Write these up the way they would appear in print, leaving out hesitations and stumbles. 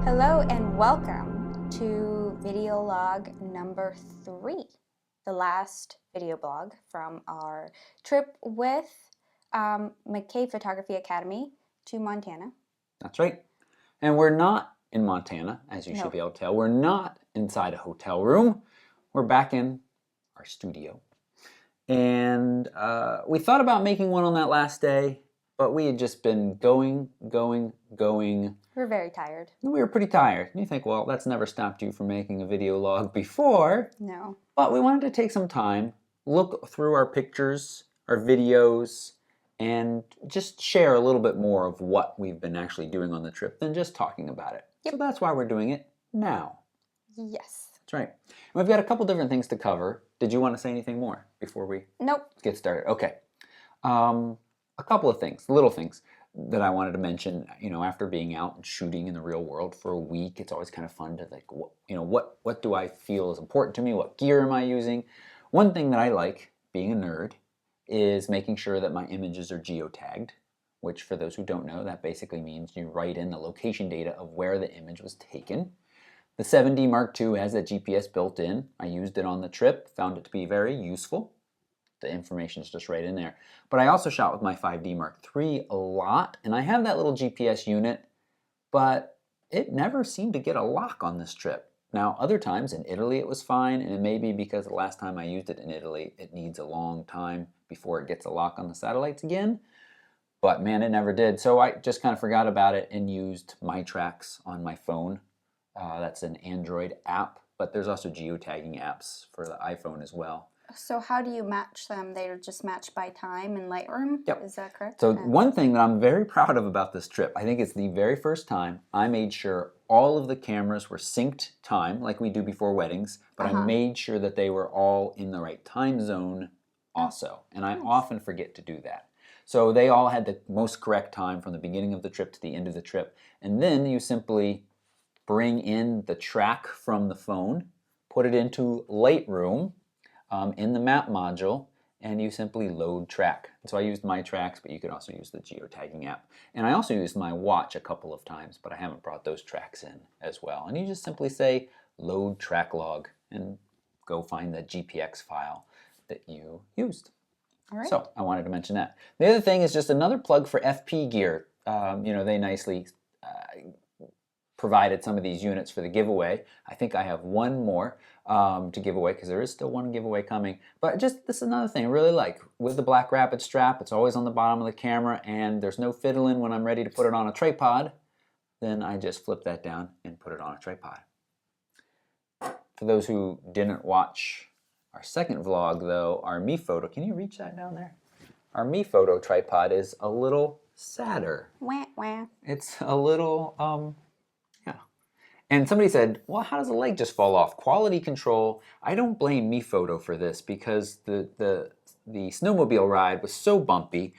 Hello and welcome to video log number 3, the last video blog from our trip with McKay Photography Academy to Montana. That's right. And we're not in Montana, as you No. should be able to tell. We're not inside a hotel room. We're back in our studio. And we thought about making one on that last day, but we had just been going. We're very tired. We were pretty tired. And you think, well, that's never stopped you from making a video log before. No. But we wanted to take some time, look through our pictures, our videos, and just share a little bit more of what we've been actually doing on the trip than just talking about it. Yep. So that's why we're doing it now. Yes. That's right. And we've got a couple different things to cover. Did you want to say anything more before we Nope. get started? Okay. A couple of things, little things that I wanted to mention. You know, after being out and shooting in the real world for a week, it's always kind of fun to like, what do I feel is important to me? What gear am I using? One thing that I like, being a nerd, is making sure that my images are geotagged, which for those who don't know, that basically means you write in the location data of where the image was taken. The 7D Mark II has that GPS built in. I used it on the trip, found it to be very useful. The information is just right in there. But I also shot with my 5D Mark III a lot, and I have that little GPS unit, but it never seemed to get a lock on this trip. Now, other times in Italy it was fine, and it may be because the last time I used it in Italy, it needs a long time before it gets a lock on the satellites again. But man, it never did. So I just kind of forgot about it and used MyTrax on my phone. That's an Android app, but there's also geotagging apps for the iPhone as well. So how do you match them? They're just matched by time in Lightroom? Yep. Is that correct? So one thing that I'm very proud of about this trip, I think it's the very first time I made sure all of the cameras were synced time, like we do before weddings, but I made sure that they were all in the right time zone also. And I often forget to do that. So they all had the most correct time from the beginning of the trip to the end of the trip. And then you simply bring in the track from the phone, put it into Lightroom, in the map module, and you simply load track. So I used MyTrax, but you could also use the geotagging app. And I also used my watch a couple of times, but I haven't brought those tracks in as well. And you just simply say load track log and go find the GPX file that you used. All right. So I wanted to mention that. The other thing is just another plug for FP gear. They nicely provided some of these units for the giveaway. I think I have one more to give away because there is still one giveaway coming. But just this is another thing I really like. With the Black Rapid strap, it's always on the bottom of the camera and there's no fiddling when I'm ready to put it on a tripod. Then I just flip that down and put it on a tripod. For those who didn't watch our second vlog though, our Me Photo, can you reach that down there? Our Me Photo tripod is a little sadder. Wah, wah. It's a little, And somebody said, well, how does the leg just fall off? Quality control. I don't blame Me Photo for this because the snowmobile ride was so bumpy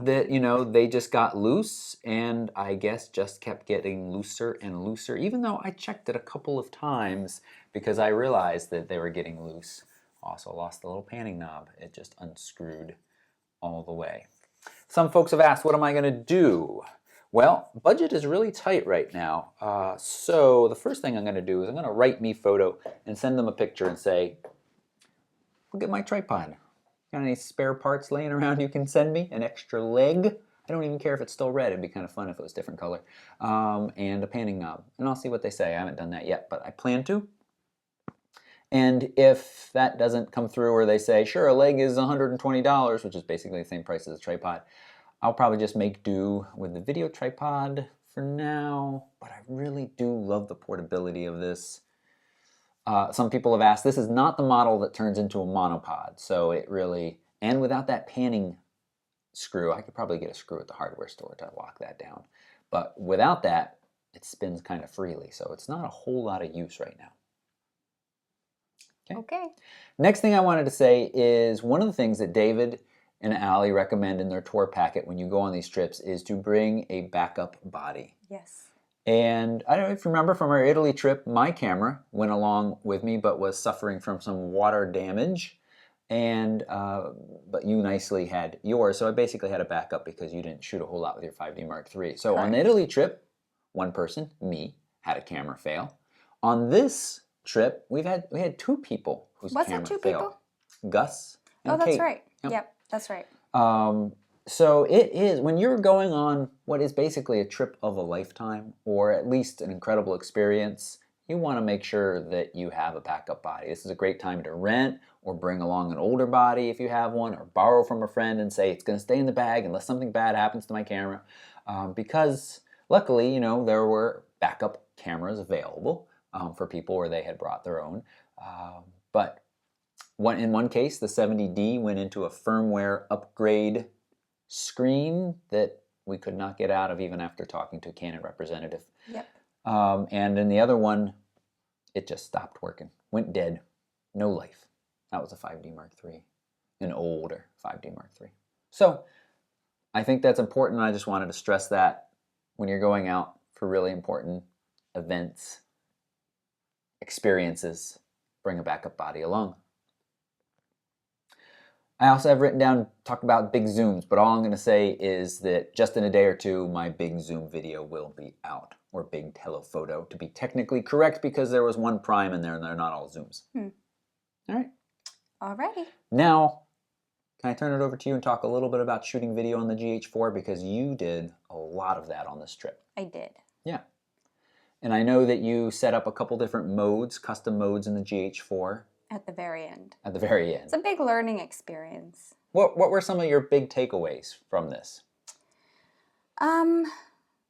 that, they just got loose and I guess just kept getting looser and looser, even though I checked it a couple of times because I realized that they were getting loose. Also lost the little panning knob. It just unscrewed all the way. Some folks have asked, what am I going to do? Well, budget is really tight right now, so the first thing I'm going to do is I'm going to write Me Photo and send them a picture and say, look at my tripod. Got any spare parts laying around you can send me? An extra leg? I don't even care if it's still red. It'd be kind of fun if it was different color. And a panning knob. And I'll see what they say. I haven't done that yet, but I plan to. And if that doesn't come through or they say, sure, a leg is $120, which is basically the same price as a tripod, I'll probably just make do with the video tripod for now, but I really do love the portability of this. Some people have asked, this is not the model that turns into a monopod, so it really, and without that panning screw, I could probably get a screw at the hardware store to lock that down. But without that, it spins kind of freely, so it's not a whole lot of use right now. Okay. Next thing I wanted to say is one of the things that David and Allie recommend in their tour packet when you go on these trips is to bring a backup body. Yes. And I don't know if you remember from our Italy trip, my camera went along with me but was suffering from some water damage. And but you nicely had yours, so I basically had a backup because you didn't shoot a whole lot with your 5D Mark III. So on the Italy trip, one person, me, had a camera fail. On this trip, we had 2 people whose Was it camera 2 failed. people? Gus and Oh, that's Kate. right. Yep. Yep, that's right. So it is, when you're going on what is basically a trip of a lifetime, or at least an incredible experience, you want to make sure that you have a backup body. This is a great time to rent or bring along an older body if you have one, or borrow from a friend and say, it's going to stay in the bag unless something bad happens to my camera. Because luckily, there were backup cameras available for people where they had brought their own. But in one case, the 70D went into a firmware upgrade screen that we could not get out of even after talking to a Canon representative. Yep. And in the other one, it just stopped working. Went dead. No life. That was a 5D Mark III. An older 5D Mark III. So I think that's important. I just wanted to stress that when you're going out for really important events, experiences, bring a backup body along. I also have written down, talk about big zooms, but all I'm going to say is that just in a day or 2, my big zoom video will be out, or big telephoto to be technically correct, because there was one prime in there and they're not all zooms. All right. Alrighty. Now, can I turn it over to you and talk a little bit about shooting video on the GH4, because you did a lot of that on this trip. I did. Yeah. And I know that you set up a couple different modes, custom modes in the GH4. At the very end. At the very end. It's a big learning experience. What were some of your big takeaways from this?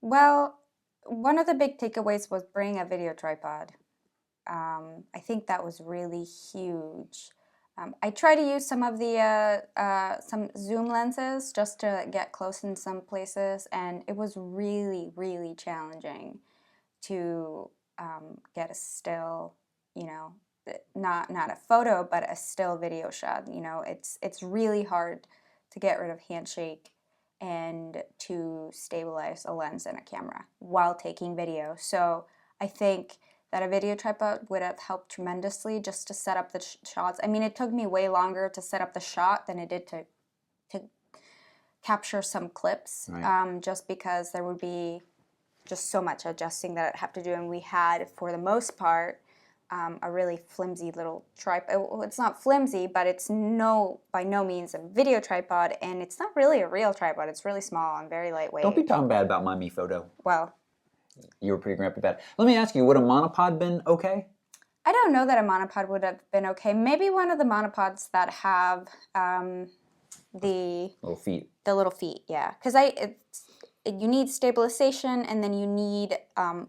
Well, one of the big takeaways was bring a video tripod. I think that was really huge. I try to use some of the some zoom lenses just to get close in some places, and it was really, really challenging to get a still, not a photo, but a still video shot. It's really hard to get rid of handshake and to stabilize a lens and a camera while taking video. So I think that a video tripod would have helped tremendously just to set up the shots. I mean, it took me way longer to set up the shot than it did to capture some clips, right. Just because there would be just so much adjusting that I'd have to do. And we had, for the most part, a really flimsy little tripod. It's not flimsy, but it's by no means a video tripod, and it's not really a real tripod. It's really small and very lightweight. Don't be talking bad about my Me photo. Well, you were pretty grumpy about it. Let me ask you, would a monopod been okay? I don't know that a monopod would have been okay. Maybe one of the monopods that have the little feet. The little feet, yeah. Because you need stabilization, and then you need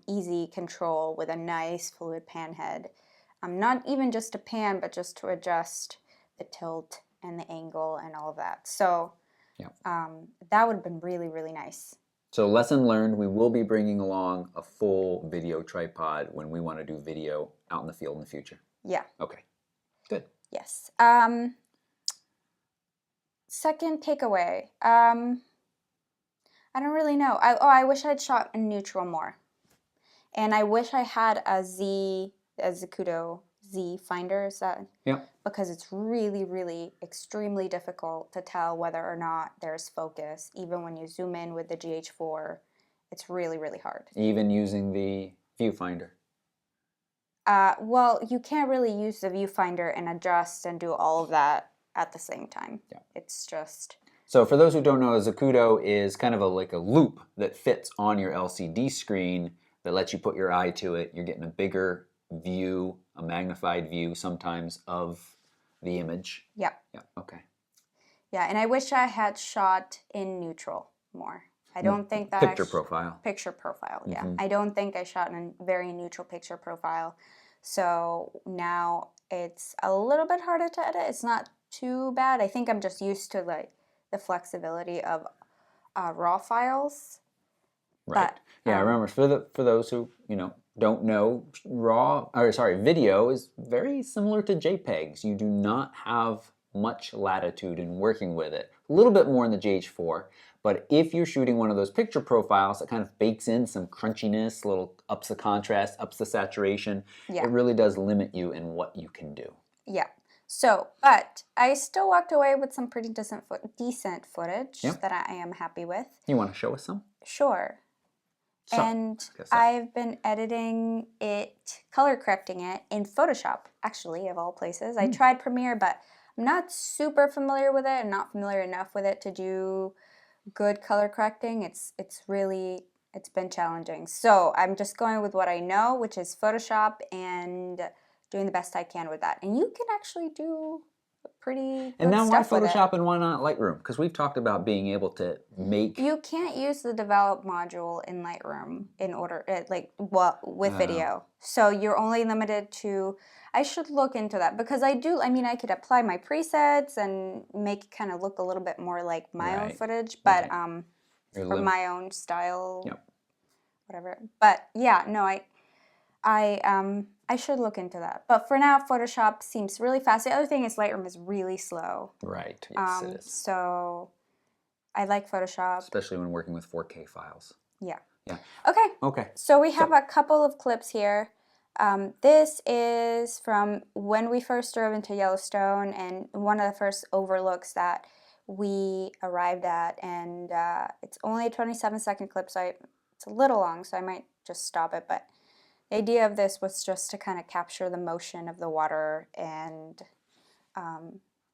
easy control with a nice fluid pan head. Not even just a pan, but just to adjust the tilt and the angle and all of that. So that would have been really, really nice. So lesson learned, we will be bringing along a full video tripod when we want to do video out in the field in the future. Yeah. Okay, good. Yes. Second takeaway. I don't really know. I wish I'd shot in neutral more. And I wish I had a Zacuto Z finder, is that? Yeah. Because it's really, really extremely difficult to tell whether or not there's focus. Even when you zoom in with the GH4, it's really, really hard. Even using the viewfinder. Well, you can't really use the viewfinder and adjust and do all of that at the same time. Yeah. It's just... So for those who don't know, a Zacuto is kind of like a loop that fits on your LCD screen that lets you put your eye to it. You're getting a bigger view, a magnified view sometimes of the image. Yeah. Yeah, okay. Yeah, and I wish I had shot in neutral more. I don't think that... Picture profile. Picture profile, yeah. Mm-hmm. I don't think I shot in a very neutral picture profile. So now it's a little bit harder to edit. It's not too bad. I think I'm just used to the flexibility of raw files. Right. But, yeah, remember, for those who don't know, video is very similar to JPEGs. You do not have much latitude in working with it. A little bit more in the GH4, but if you're shooting one of those picture profiles that kind of bakes in some crunchiness, little ups the contrast, ups the saturation, it really does limit you in what you can do. Yeah. So, but I still walked away with some pretty decent footage that I am happy with. You want to show us some? Sure. And I've been editing it, color correcting it in Photoshop, actually, of all places. I tried Premiere, but I'm not super familiar with it. I'm not familiar enough with it to do good color correcting. It's been challenging. So I'm just going with what I know, which is Photoshop, and doing the best I can with that. And you can actually do pretty And good now why stuff with it. Photoshop and why not Lightroom? Because we've talked about being able to make... You can't use the develop module in Lightroom in order, with video. So you're only limited to, I should look into that because I mean, I could apply my presets and make it kind of look a little bit more like my own footage, but for my own style, whatever. But yeah, no, I should look into that. But for now, Photoshop seems really fast. The other thing is Lightroom is really slow. Right, yes it is. So I like Photoshop. Especially when working with 4K files. Yeah. Yeah. Okay. So we have a couple of clips here. This is from when we first drove into Yellowstone and one of the first overlooks that we arrived at. And it's only a 27-second clip, so it's a little long, so I might just stop it. But the idea of this was just to kind of capture the motion of the water, and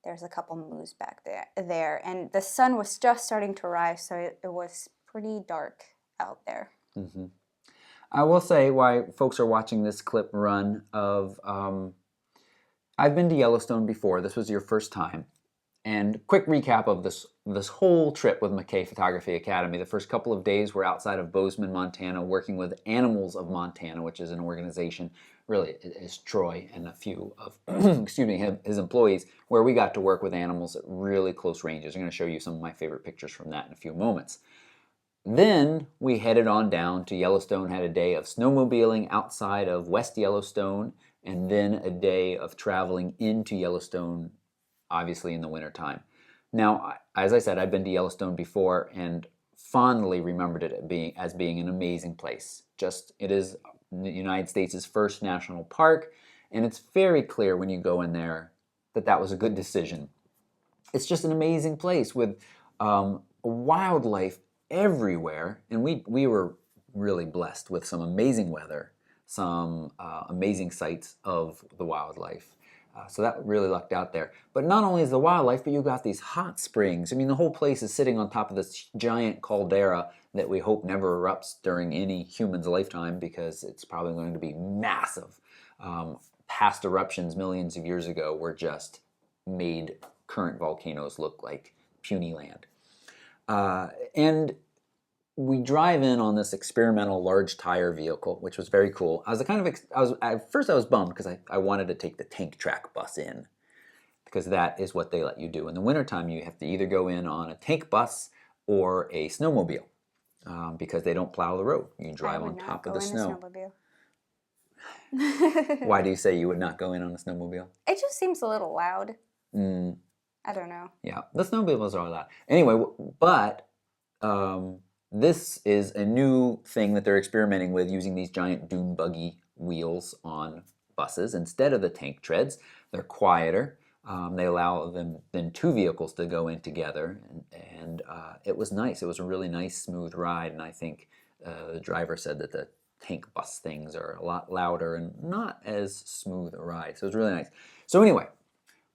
there's a couple moose back there. And the sun was just starting to rise, so it was pretty dark out there. Mm-hmm. I will say why folks are watching this clip run of, I've been to Yellowstone before. This was your first time. And quick recap of this whole trip with McKay Photography Academy. The first couple of days were outside of Bozeman, Montana, working with Animals of Montana, which is an organization, really is Troy and a few of his employees, where we got to work with animals at really close ranges. I'm going to show you some of my favorite pictures from that in a few moments. Then we headed on down to Yellowstone, had a day of snowmobiling outside of West Yellowstone, and then a day of traveling into Yellowstone, obviously in the wintertime. Now, as I said, I've been to Yellowstone before and fondly remembered it as being an amazing place. It is the United States' first national park, and it's very clear when you go in there that was a good decision. It's just an amazing place with wildlife everywhere, and we were really blessed with some amazing weather, some amazing sights of the wildlife. So that really lucked out there. But not only is the wildlife, but you got these hot springs. I mean, the whole place is sitting on top of this giant caldera that we hope never erupts during any human's lifetime because it's probably going to be massive. Past eruptions millions of years ago were just made current volcanoes look like puny land. And we drive in on this experimental large tire vehicle, which was very cool. At first I was bummed because I wanted to take the tank track bus in, because that is what they let you do. In the wintertime, you have to either go in on a tank bus or a snowmobile, because they don't plow the road. You drive on top of the snow. Why do you say you would not go in on a snowmobile? It just seems a little loud. I don't know. Yeah, the snowmobiles are loud. Anyway, but this is a new thing that they're experimenting with, using these giant dune buggy wheels on buses instead of the tank treads. They're quieter. They allow then two vehicles to go in together, and it was nice. It was a really nice, smooth ride, and I think the driver said that the tank bus things are a lot louder and not as smooth a ride. So it was really nice. So anyway,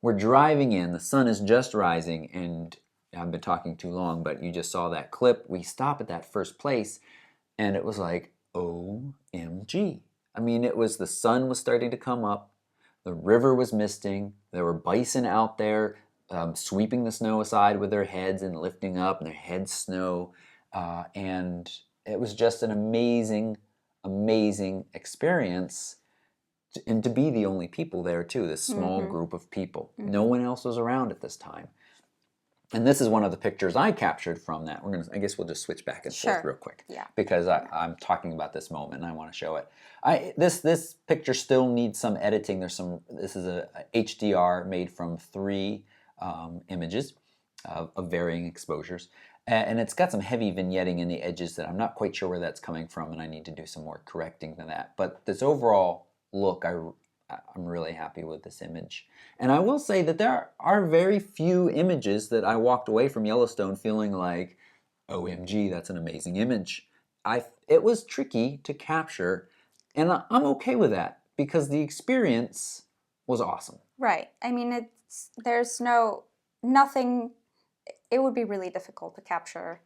we're driving in. The sun is just rising, and I've been talking too long, but you just saw that clip. We stop at that first place, and it was like, OMG. I mean, the sun was starting to come up. The river was misting. There were bison out there sweeping the snow aside with their heads and lifting up, and their heads snow. And it was just an amazing, amazing experience. And to be the only people there, too, this small group of people. No one else was around at this time. And this is one of the pictures I captured from that. I guess we'll just switch back and forth real quick. Yeah. Because I'm talking about this moment and I want to show it. This picture still needs some editing. This is a HDR made from 3 images of varying exposures. And it's got some heavy vignetting in the edges that I'm not quite sure where that's coming from, and I need to do some more correcting than that. But this overall look, I'm really happy with this image. And I will say that there are very few images that I walked away from Yellowstone feeling like, OMG, that's an amazing image. it was tricky to capture, and I'm okay with that because the experience was awesome. Right. I mean, there's nothing. It would be really difficult to capture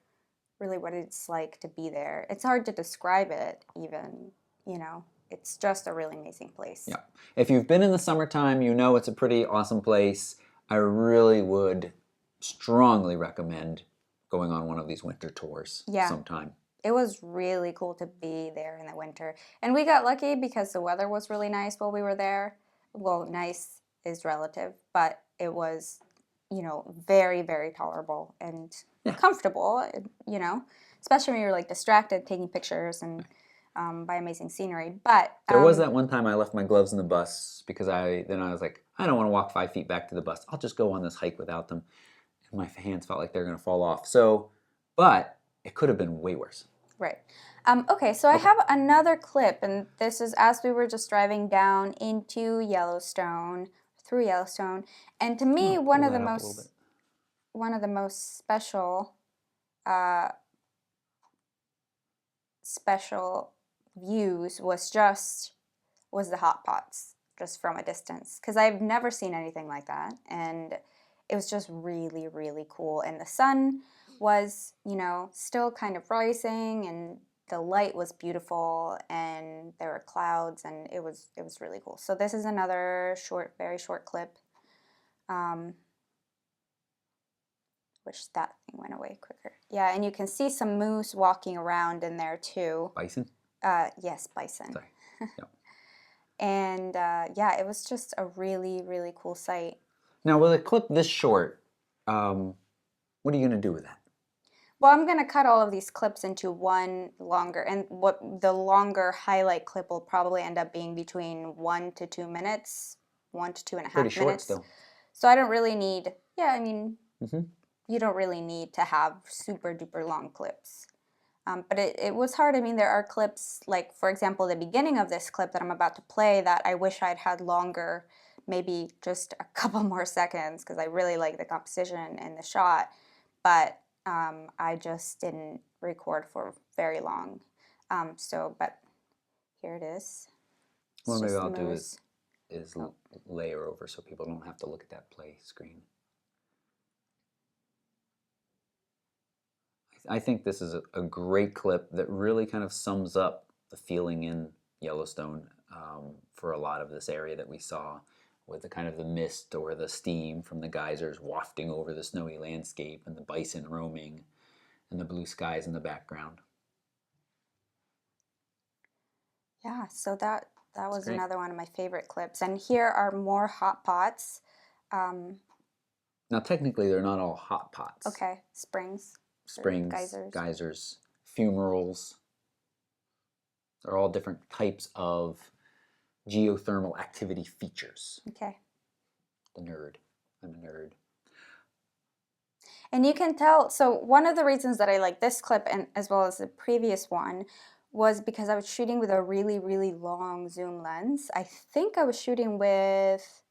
really what it's like to be there. It's hard to describe it even, you know. It's just a really amazing place. Yeah. If you've been in the summertime, you know it's a pretty awesome place. I really would strongly recommend going on one of these winter tours sometime. It was really cool to be there in the winter. And we got lucky because the weather was really nice while we were there. Well, nice is relative, but it was, you know, very, very tolerable and comfortable, you know, especially when you're like distracted taking pictures and by amazing scenery. But there was that one time I left my gloves in the bus because I was like, I don't want to walk 5 feet back to the bus. I'll just go on this hike without them. And my hands felt like they're going to fall off. So, but it could have been way worse. Right. Okay, so I have another clip, and this is as we were just driving down into Yellowstone, through Yellowstone, and to me, one of the most special views was the hot pots, just from a distance, because I've never seen anything like that, and it was just really, really cool. And the sun was, you know, still kind of rising, and the light was beautiful, and there were clouds, and it was really cool. So this is another very short clip. Which that thing went away quicker. Yeah, and you can see some moose walking around in there too. Bison? Yes, bison. Sorry. Yep. And yeah, it was just a really, really cool sight. Now, with a clip this short, what are you going to do with that? Well, I'm going to cut all of these clips into one longer, and what the longer highlight clip will probably end up being between 1 to 2 minutes, 1 to 2.5 minutes. Pretty short still. So I don't really need, you don't really need to have super duper long clips. But it was hard. I mean, there are clips, like, for example, the beginning of this clip that I'm about to play that I wish I'd had longer, maybe just a couple more seconds, because I really like the composition and the shot. But I just didn't record for very long. But here it is. What maybe I'll do is layer over so people don't have to look at that play screen. I think this is a great clip that really kind of sums up the feeling in Yellowstone for a lot of this area that we saw, with the kind of the mist or the steam from the geysers wafting over the snowy landscape, and the bison roaming, and the blue skies in the background. Yeah, so that was another one of my favorite clips. And here are more hot pots. Now, technically, they're not all hot pots. Okay, springs, geysers, fumaroles. They're all different types of geothermal activity features. Okay. The nerd. I'm a nerd. And you can tell, so one of the reasons that I like this clip, and as well as the previous one, was because I was shooting with a really, really long zoom lens. I think I was shooting with,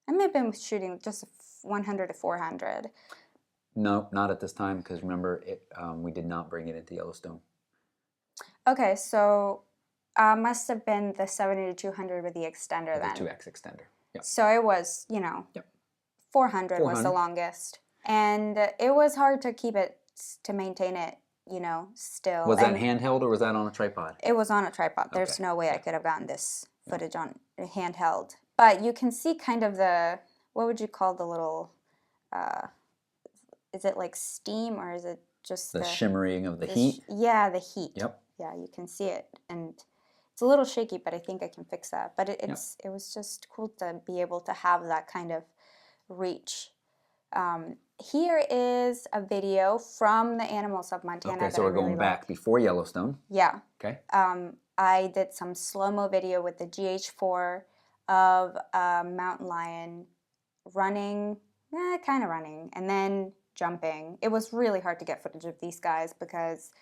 I may have been shooting just 100 to 400. No, not at this time, because remember, we did not bring it into Yellowstone. Okay, so must have been the 70 to 200 with the extender then. The 2X extender. Yep. So it was, 400 was the longest. And it was hard to keep it, to maintain it, still. Was that handheld or was that on a tripod? It was on a tripod. There's no way I could have gotten this footage on handheld. But you can see kind of what would you call the little, is it like steam, or is it just the shimmering of the heat? Yeah, the heat. Yep. Yeah, you can see it. And it's a little shaky, but I think I can fix that. But it was just cool to be able to have that kind of reach. Here is a video from the Animals of Montana. Okay, so we're going back before Yellowstone. Yeah. Okay. I did some slow-mo video with the GH4 of a mountain lion running, kind of running, and then jumping. It was really hard to get footage of these guys because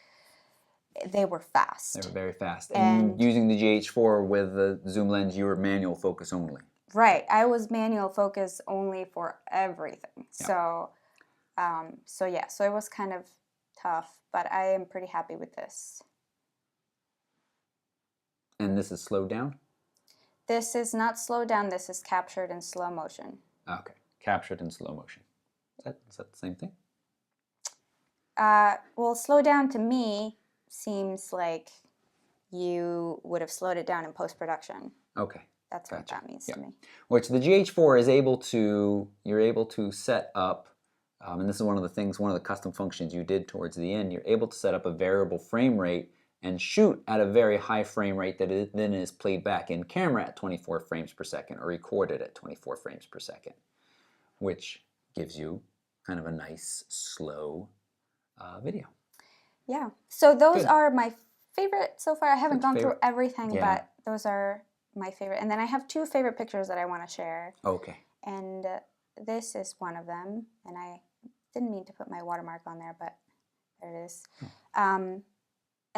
they were fast. They were very fast. And using the GH4 with the zoom lens, you were manual focus only. Right. I was manual focus only for everything. Yeah. So it was kind of tough, but I am pretty happy with this. And this is slowed down? This is not slowed down. This is captured in slow motion. Okay, captured in slow motion. Is that the same thing? Well, slow down to me seems like you would have slowed it down in post-production. Okay. That's what that means to me. Which the GH4 is able to, you're able to set up, and this is one of the things, one of the custom functions you did towards the end, you're able to set up a variable frame rate and shoot at a very high frame rate that then is played back in camera at 24 frames per second or recorded at 24 frames per second, which gives you kind of a nice, slow video. Yeah. So those are my favorite so far. I haven't gone through everything, but those are my favorite. And then I have two favorite pictures that I want to share. Okay. And this is one of them. And I didn't mean to put my watermark on there, but there it is. And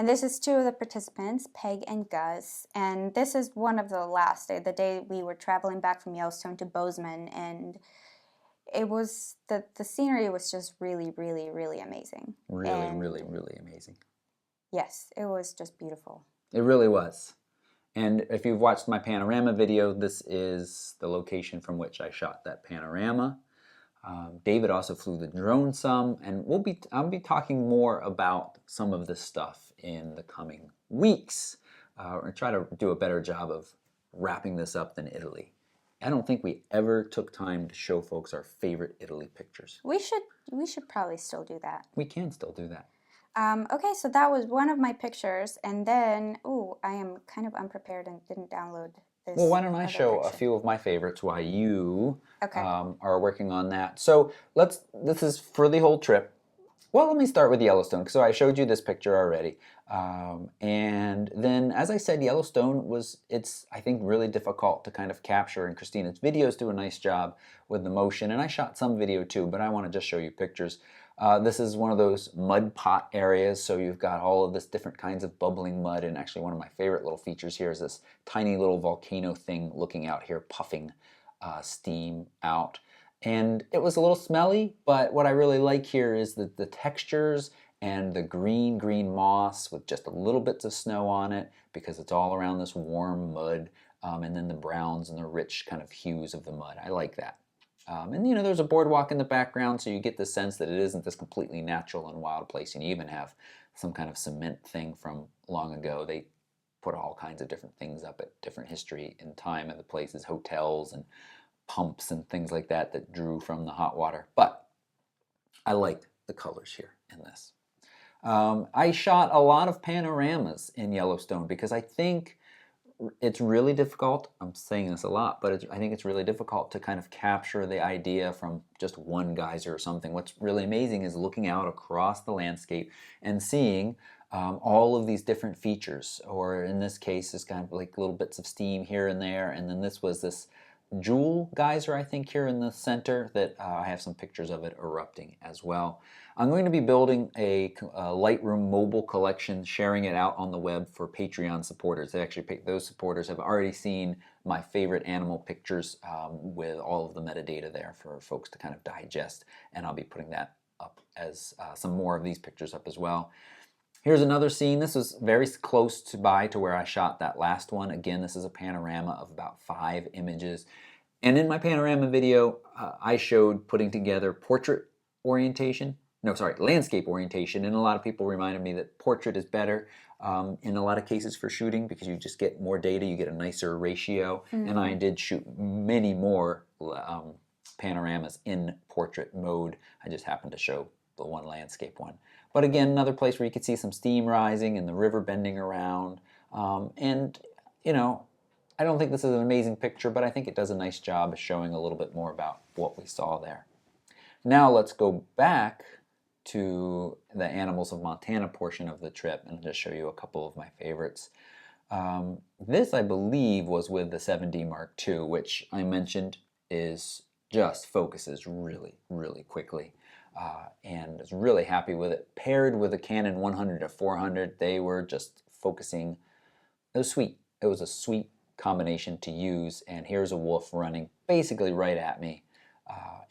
this is two of the participants, Peg and Gus. And this is one of the last day, the day we were traveling back from Yellowstone to Bozeman. And it was, the scenery was just really, really, really amazing. Really, really, really amazing. Yes, it was just beautiful. It really was. And if you've watched my panorama video, this is the location from which I shot that panorama. David also flew the drone some, and I'll be talking more about some of this stuff in the coming weeks. Or try to do a better job of wrapping this up than Italy. I don't think we ever took time to show folks our favorite Italy pictures. We should probably still do that. We can still do that. Okay, so that was one of my pictures, and then, I am kind of unprepared and didn't download this. Well, why don't I show a few of my favorites while you Okay. Are working on that. So this is for the whole trip. Well, let me start with Yellowstone. So I showed you this picture already. And then, as I said, Yellowstone it's, I think, really difficult to kind of capture, and Christina's videos do a nice job with the motion, and I shot some video too, but I want to just show you pictures. This is one of those mud pot areas, so you've got all of this different kinds of bubbling mud, and actually one of my favorite little features here is this tiny little volcano thing looking out here, puffing steam out. And it was a little smelly, but what I really like here is the textures and the green moss with just a little bits of snow on it, because it's all around this warm mud, and then the browns and the rich kind of hues of the mud. I like that. And you know, there's a boardwalk in the background, so you get the sense that it isn't this completely natural and wild place. And you even have some kind of cement thing from long ago. They put all kinds of different things up at different history and time of the places, hotels and pumps and things like that that drew from the hot water. But I like the colors here in this. I shot a lot of panoramas in Yellowstone because I think it's really difficult. I'm saying this a lot, but I think it's really difficult to kind of capture the idea from just one geyser or something. What's really amazing is looking out across the landscape and seeing all of these different features, or in this case, it's kind of like little bits of steam here and there. And then this was this jewel geyser, I think, here in the center that I have some pictures of it erupting as well. I'm going to be building a Lightroom mobile collection, sharing it out on the web for Patreon supporters. Those supporters have already seen my favorite animal pictures with all of the metadata there for folks to kind of digest, and I'll be putting that up as some more of these pictures up as well. Here's another scene. This was very close to where I shot that last one. Again, this is a panorama of about 5 images. And in my panorama video, I showed putting together landscape orientation. And a lot of people reminded me that portrait is better in a lot of cases for shooting, because you just get more data, you get a nicer ratio. Mm-hmm. And I did shoot many more panoramas in portrait mode. I just happened to show the one landscape one. But again, another place where you could see some steam rising and the river bending around. And, you know, I don't think this is an amazing picture, but I think it does a nice job of showing a little bit more about what we saw there. Now let's go back to the Animals of Montana portion of the trip and just show you a couple of my favorites. This, I believe, was with the 7D Mark II, which I mentioned just focuses really, really quickly. And was really happy with it. Paired with a Canon 100-400, they were just focusing. It was sweet. It was a sweet combination to use. And here's a wolf running basically right at me,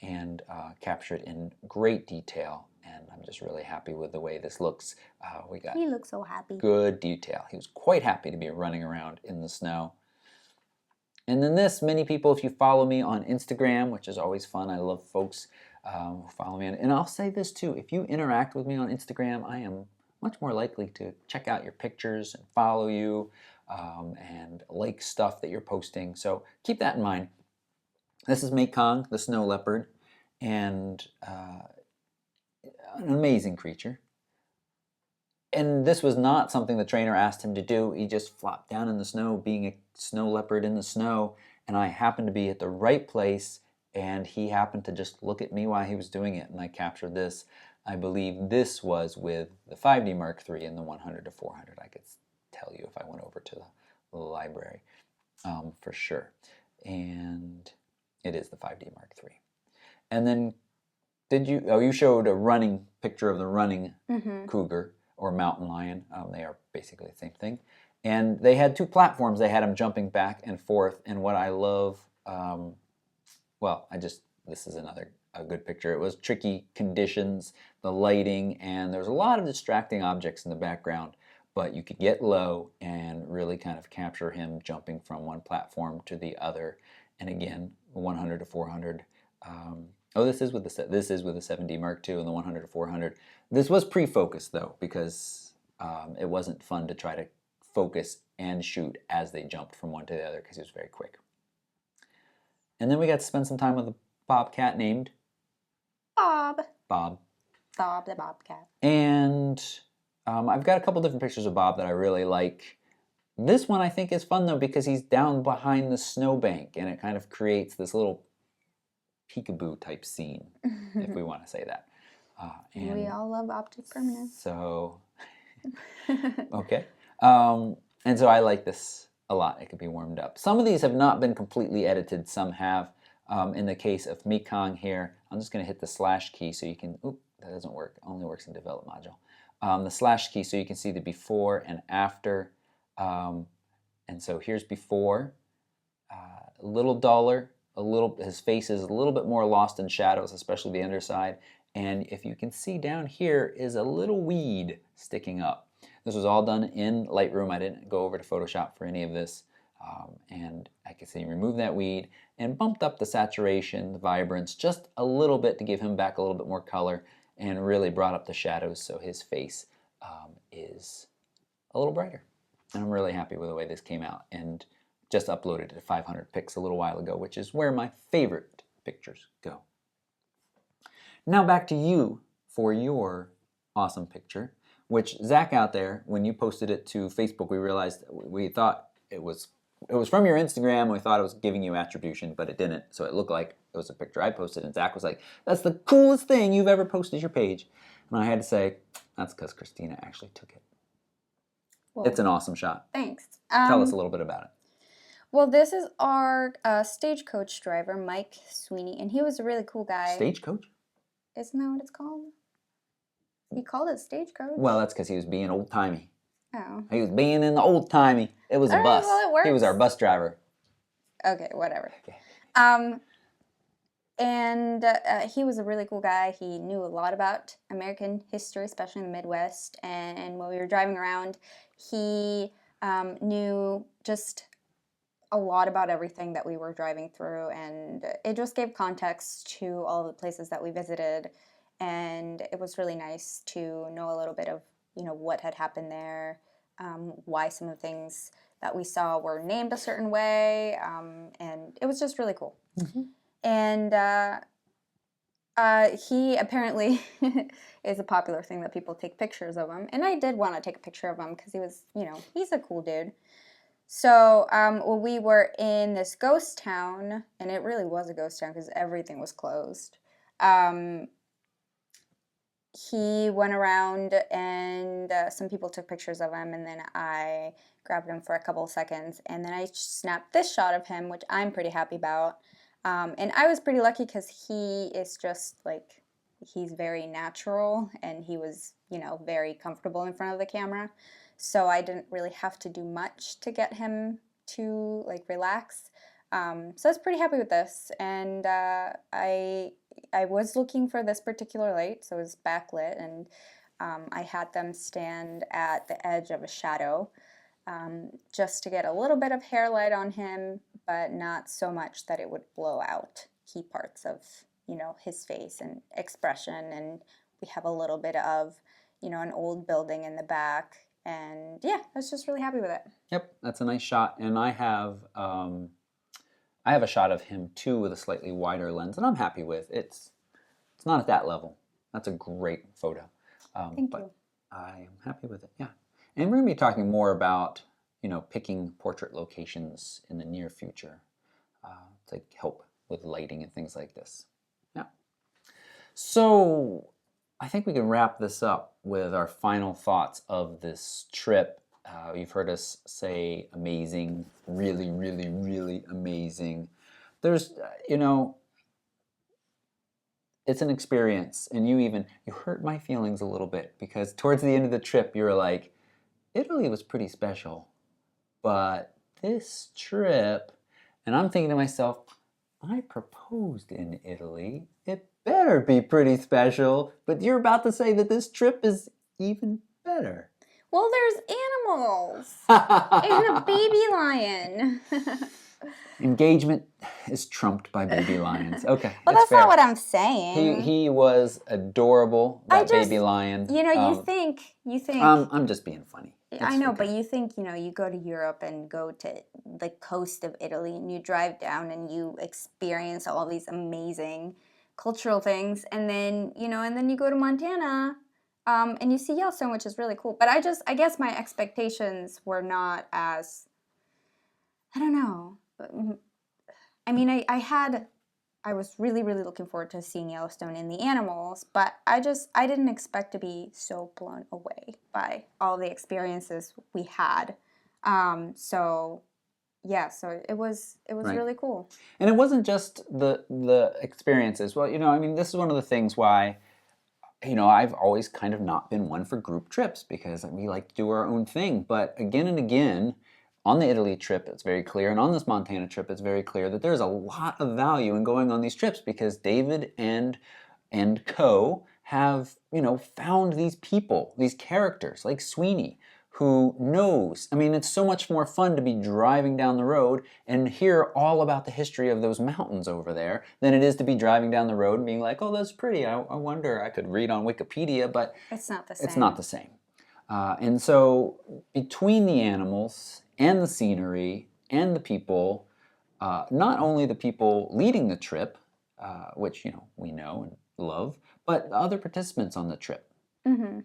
and captured in great detail. and I'm just really happy with the way this looks. We got He looks so happy. good detail. He was quite happy to be running around in the snow. And then this, many people, if you follow me on Instagram, which is always fun, I love folks who follow me. And I'll say this too, if you interact with me on Instagram, I am much more likely to check out your pictures and follow you and like stuff that you're posting. So keep that in mind. This is Mekong, the snow leopard, and an amazing creature. And this was not something the trainer asked him to do. He just flopped down in the snow, being a snow leopard in the snow, and I happened to be at the right place, and he happened to just look at me while he was doing it, and I captured this. I believe this was with the 5D Mark III and the 100 to 400. I could tell you if I went over to the library for sure. And it is the 5D Mark III. And then you showed a running picture of the running cougar or mountain lion. They are basically the same thing. And they had two platforms. They had them jumping back and forth. And what I love, this is a good picture. It was tricky conditions, the lighting, and there was a lot of distracting objects in the background. But you could get low and really kind of capture him jumping from one platform to the other. And again, 100 to 400. This is with the 7D Mark II and the 100 to 400. This was pre-focused though, because it wasn't fun to try to focus and shoot as they jumped from one to the other because it was very quick. And then we got to spend some time with a bobcat named Bob. Bob the bobcat. And I've got a couple different pictures of Bob that I really like. This one I think is fun though because he's down behind the snowbank and it kind of creates this little peekaboo type scene, if we want to say that. And we all love optic permanence. So, okay. And so I like this a lot. It could be warmed up. Some of these have not been completely edited. Some have. In the case of Mekong here, I'm just going to hit the slash key so you can, that doesn't work. It only works in develop module. The slash key so you can see the before and after. And so here's before, a little duller, his face is a little bit more lost in shadows, especially the underside. And if you can see down here is a little weed sticking up. This was all done in Lightroom. I didn't go over to Photoshop for any of this. And I can see remove that weed and bumped up the saturation, the vibrance, just a little bit to give him back a little bit more color and really brought up the shadows so his face is a little brighter. And I'm really happy with the way this came out and just uploaded it to 500 pics a little while ago, which is where my favorite pictures go. Now back to you for your awesome picture, which Zach out there, when you posted it to Facebook, we thought it was from your Instagram. We thought it was giving you attribution, but it didn't. So it looked like it was a picture I posted, and Zach was like, "That's the coolest thing you've ever posted to your page." And I had to say, that's because Christina actually took it. Well, it's an awesome shot. Thanks. Tell us a little bit about it. Well, this is our stagecoach driver, Mike Sweeney, and he was a really cool guy. Stagecoach? Isn't that what it's called? He called it stagecoach. Well, that's because he was being old-timey. Oh. He was being in the old-timey. It was a bus. Well, it works. He was our bus driver. Okay, whatever. Okay. And he was a really cool guy. He knew a lot about American history, especially in the Midwest. And when we were driving around, he knew just a lot about everything that we were driving through. And it just gave context to all the places that we visited. And it was really nice to know a little bit of, what had happened there, why some of the things that we saw were named a certain way. And it was just really cool. Mm-hmm. And he apparently is a popular thing that people take pictures of him. And I did want to take a picture of him because he was, he's a cool dude. So we were in this ghost town, and it really was a ghost town because everything was closed. He went around and some people took pictures of him, and then I grabbed him for a couple of seconds. And then I snapped this shot of him, which I'm pretty happy about. And I was pretty lucky because he is just he's very natural and he was, very comfortable in front of the camera. So I didn't really have to do much to get him to relax. So I was pretty happy with this. And I was looking for this particular light, so it was backlit, and I had them stand at the edge of a shadow just to get a little bit of hair light on him, but not so much that it would blow out key parts of, his face and expression. And we have a little bit of, an old building in the back. And yeah, I was just really happy with it. Yep, that's a nice shot. And I have a shot of him too with a slightly wider lens, and I'm happy with it. It's not at that level. That's a great photo. Thank but you. I am happy with it. Yeah, and we're going to be talking more about picking portrait locations in the near future to help with lighting and things like this. Yeah. So I think we can wrap this up with our final thoughts of this trip. You've heard us say amazing, really, really, really amazing. There's, it's an experience, and you hurt my feelings a little bit because towards the end of the trip, you were like, Italy was pretty special, but this trip, and I'm thinking to myself, I proposed in Italy. It better be pretty special, but you're about to say that this trip is even better. Well, there's animals and a baby lion. Engagement is trumped by baby lions. Okay, Well, that's not what I'm saying. He was adorable, that baby lion. You think. I'm just being funny. I know, but you think, you go to Europe and go to the coast of Italy and you drive down and you experience all these amazing cultural things, and then, and then you go to Montana and you see Yellowstone, which is really cool. But I guess my expectations were not as, I don't know. I mean, I was really, really looking forward to seeing Yellowstone and the animals, but I didn't expect to be so blown away by all the experiences we had. So it was Right. really cool. And it wasn't just the experiences. Well, I mean, this is one of the things why, I've always kind of not been one for group trips because we like to do our own thing. But again and again, on the Italy trip, it's very clear, and on this Montana trip, it's very clear that there's a lot of value in going on these trips because David and co have, found these people, these characters like Sweeney, who knows. I mean, it's so much more fun to be driving down the road and hear all about the history of those mountains over there than it is to be driving down the road and being like, oh, that's pretty. I wonder, I could read on Wikipedia, but It's not the same. it's not the same. And so between the animals and the scenery and the people, not only the people leading the trip, which we know and love, but the other participants on the trip. Mm-hmm.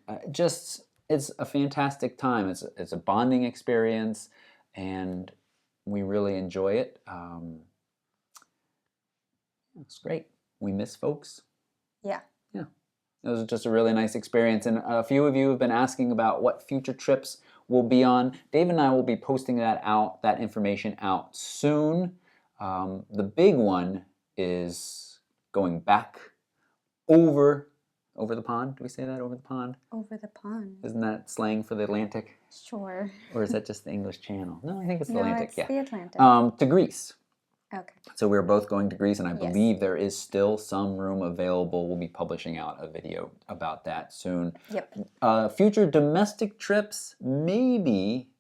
It's a fantastic time. It's a bonding experience, and we really enjoy it. It's great. We miss folks. Yeah. Yeah. It was just a really nice experience, and a few of you have been asking about what future trips we'll be on. Dave and I will be posting that information out soon. The big one is going back over the pond. Do we say that, over the pond? Over the pond. Isn't that slang for the Atlantic? Sure. Or is that just the English Channel? No, I think it's the No, Atlantic. it's yeah. the Atlantic. To Greece. Okay. So we're both going to Greece, and I Yes. believe there is still some room available. We'll be publishing out a video about that soon. Yep. Future domestic trips, maybe.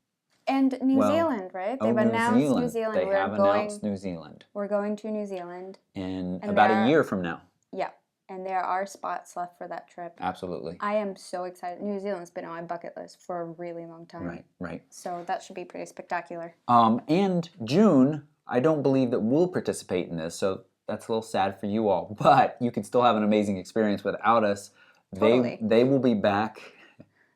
And New Zealand, right? They've announced New Zealand. They have announced New Zealand. We're going to New Zealand. In about a year from now. Yeah. And there are spots left for that trip. Absolutely. I am so excited. New Zealand's been on my bucket list for a really long time. Right. So that should be pretty spectacular. And June, I don't believe that we'll participate in this, so that's a little sad for you all. But you can still have an amazing experience without us. Totally. They will be back,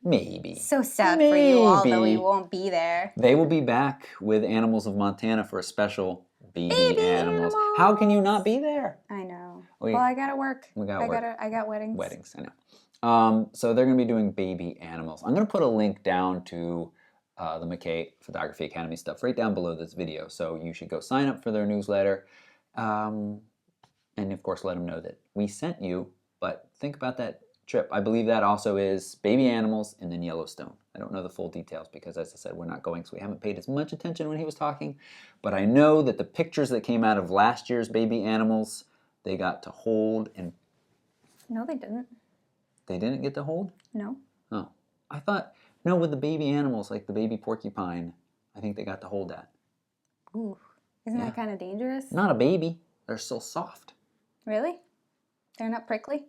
maybe. So sad for you all that we won't be there. They will be back with Animals of Montana for a special baby animals. How can you not be there? I know. Well, I gotta work. I got weddings. Weddings, I know. So they're going to be doing baby animals. I'm going to put a link down to the McKay Photography Academy stuff right down below this video. So you should go sign up for their newsletter. And of course, let them know that we sent you. But think about that trip. I believe that also is baby animals and then Yellowstone. I don't know the full details because, as I said, we're not going, so we haven't paid as much attention when he was talking. But I know that the pictures that came out of last year's baby animals, they got to hold and No, they didn't. They didn't get to hold? No. Oh. I thought, no, with the baby animals, like the baby porcupine, I think they got to hold that. Ooh. Isn't Yeah. that kind of dangerous? Not a baby. They're so soft. Really? They're not prickly?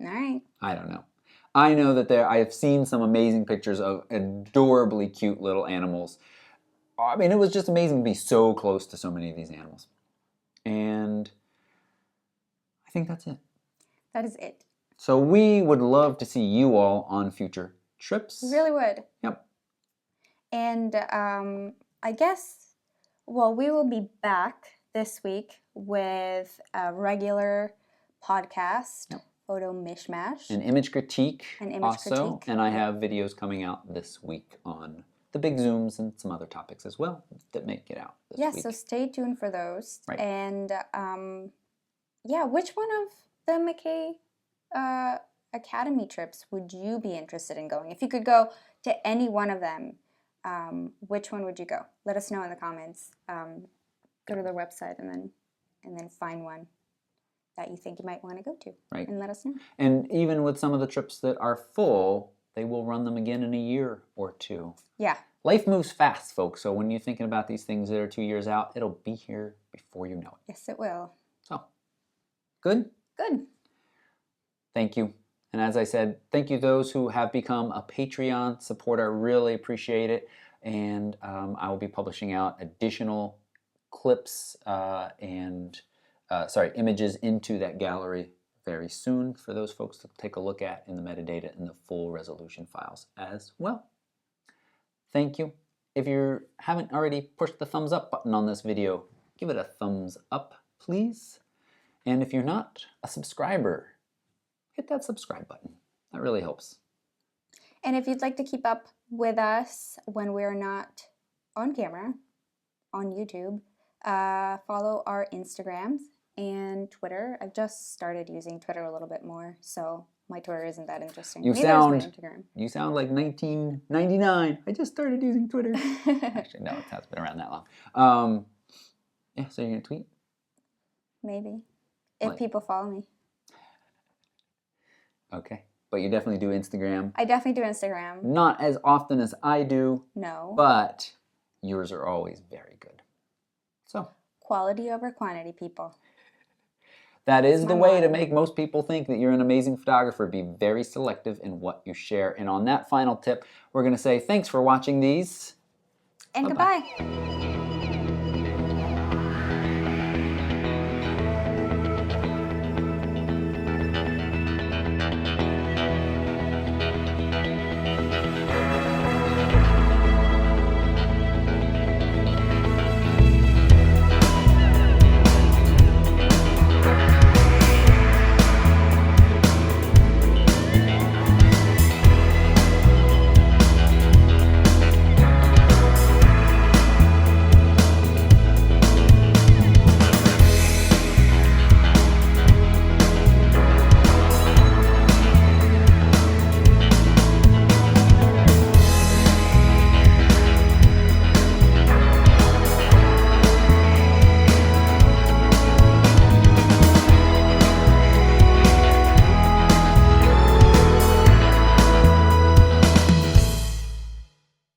All right. I don't know. I know that I have seen some amazing pictures of adorably cute little animals. I mean, it was just amazing to be so close to so many of these animals. And I think that's it. That is it. So we would love to see you all on future trips. We really would. Yep. And I guess, well, we will be back this week with a regular podcast, Yep. Photo Mishmash. An image critique also. And I have videos coming out this week on the big zooms and some other topics as well that make it out this week. So stay tuned for those. Right. And which one of the McKay Academy trips would you be interested in going? If you could go to any one of them, which one would you go? Let us know in the comments. Go to their website and then find one that you think you might want to go to. Right. And let us know. And even with some of the trips that are full, they will run them again in a year or two. Yeah. Life moves fast, folks. So when you're thinking about these things that are 2 years out, it'll be here before you know it. Yes, it will. So, good? Good. Thank you. And as I said, thank you those who have become a Patreon supporter. Really appreciate it. And I will be publishing out additional clips images into that gallery very soon for those folks to take a look at in the metadata and the full resolution files as well. Thank you. If you haven't already pushed the thumbs up button on this video, give it a thumbs up, please. And if you're not a subscriber, hit that subscribe button. That really helps. And if you'd like to keep up with us when we're not on camera, on YouTube, follow our Instagrams and Twitter. I've just started using Twitter a little bit more, so my Twitter isn't that interesting. Neither is my Instagram. You sound like 1999. I just started using Twitter. Actually, no, it hasn't been around that long. Yeah, so you're going to tweet? Maybe. If people follow me. Okay. But you definitely do Instagram. I definitely do Instagram. Not as often as I do. No. But yours are always very good. So. Quality over quantity, people. That is the way to make most people think that you're an amazing photographer. Be very selective in what you share. And on that final tip, we're going to say thanks for watching these. And goodbye.